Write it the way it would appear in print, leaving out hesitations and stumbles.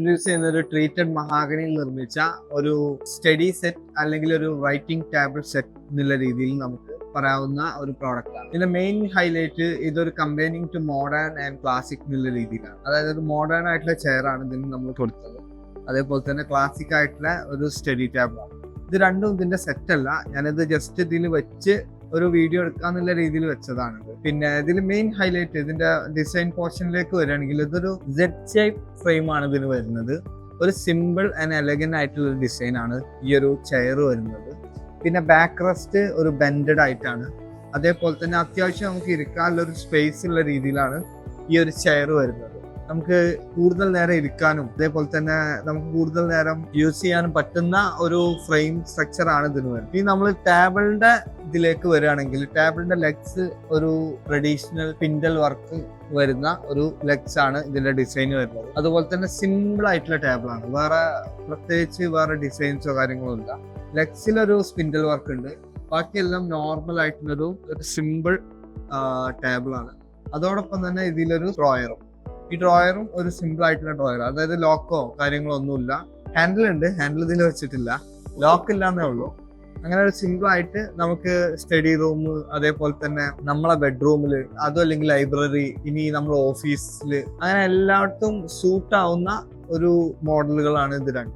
Introduce ചെയ്യുന്ന ഒരു treated മഹാഗണിയിൽ നിർമ്മിച്ച ഒരു സ്റ്റഡി സെറ്റ് അല്ലെങ്കിൽ ഒരു റൈറ്റിംഗ് ടാബ്ലറ്റ് സെറ്റ് എന്നുള്ള രീതിയിൽ നമുക്ക് പറയാവുന്ന ഒരു പ്രോഡക്റ്റ് ആണ്. ഇതിന്റെ മെയിൻ ഹൈലൈറ്റ് ഇതൊരു combining to modern and classic എന്നുള്ള രീതിയിലാണ്. അതായത് ഒരു മോഡേൺ ആയിട്ടുള്ള ചെയർ ആണ് ഇതിന് നമ്മൾ കൊടുത്തത്. അതേപോലെ തന്നെ ക്ലാസിക് ആയിട്ടുള്ള ഒരു സ്റ്റഡി ടേബിൾ ആണ്. ഇത് രണ്ടും ഇതിന്റെ സെറ്റ് അല്ല, ഞാനിത് ജസ്റ്റ് ഇതിൽ വെച്ച് ഒരു വീഡിയോ എടുക്കാന്നുള്ള രീതിയിൽ വെച്ചതാണ്. പിന്നെ ഇതിൽ മെയിൻ ഹൈലൈറ്റ് ഇതിന്റെ ഡിസൈൻ പോർഷനിലേക്ക് വരികയാണെങ്കിൽ ഇതൊരു സെഡ് ഷേപ്പ് ഫ്രെയിം ആണ് ഇതിന് വരുന്നത്. ഒരു സിമ്പിൾ ആൻഡ് എലഗന്റ് ആയിട്ടുള്ള ഒരു ഡിസൈൻ ആണ് ഈ ഒരു ചെയർ വരുന്നത്. പിന്നെ ബാക്ക് റെസ്റ്റ് ഒരു ബെൻഡഡ് ആയിട്ടാണ്. അതേപോലെ തന്നെ അത്യാവശ്യം നമുക്ക് ഇരിക്കാനുള്ള ഒരു സ്പേസ് ഉള്ള രീതിയിലാണ് ഈ ഒരു ചെയർ വരുന്നത്. നമുക്ക് കൂടുതൽ നേരം ഇരിക്കാനും അതേപോലെ തന്നെ നമുക്ക് കൂടുതൽ നേരം യൂസ് ചെയ്യാനും പറ്റുന്ന ഒരു ഫ്രെയിം സ്ട്രക്ചർ ആണ് ഇതിന് വരുന്നത്. ഇനി നമ്മൾ ടേബിളിന്റെ ഇതിലേക്ക് വരികയാണെങ്കിൽ ടേബിളിന്റെ ലെഗ്സ് ഒരു ട്രഡീഷണൽ പിൻഡൽ വർക്ക് വരുന്ന ഒരു ലെഗ്സ് ആണ് ഇതിന്റെ ഡിസൈൻ വരുന്നത്. അതുപോലെ തന്നെ സിമ്പിൾ ആയിട്ടുള്ള ടേബിൾ ആണ്, പ്രത്യേകിച്ച് വേറെ ഡിസൈൻസോ കാര്യങ്ങളോ ഇല്ല. ലെഗ്സിലൊരു സ്പിൻഡൽ വർക്ക് ഉണ്ട്, ബാക്കിയെല്ലാം നോർമൽ ആയിട്ടുള്ളൊരു സിമ്പിൾ ടേബിൾ ആണ്. അതോടൊപ്പം തന്നെ ഇതിലൊരു ഡ്രോയറും, ഈ ഡ്രോയറും ഒരു സിമ്പിൾ ആയിട്ടുള്ള ഡ്രോയർ, അതായത് ലോക്കോ കാര്യങ്ങളോ ഒന്നുമില്ല. ഹാൻഡിൽ ഉണ്ട്, ഹാൻഡിൽ ഇതിൽ വെച്ചിട്ടില്ല, ലോക്ക് ഇല്ലാന്നേ ഉള്ളൂ. അങ്ങനെ ഒരു സിമ്പിൾ ആയിട്ട് നമുക്ക് സ്റ്റഡി റൂം, അതേപോലെ തന്നെ നമ്മളെ ബെഡ്റൂമിൽ, അതും അല്ലെങ്കിൽ ലൈബ്രറി, ഇനി നമ്മുടെ ഓഫീസിൽ, അങ്ങനെ എല്ലായിടത്തും സൂട്ട് ആവുന്ന ഒരു മോഡലുകളാണ് ഇത് രണ്ട്.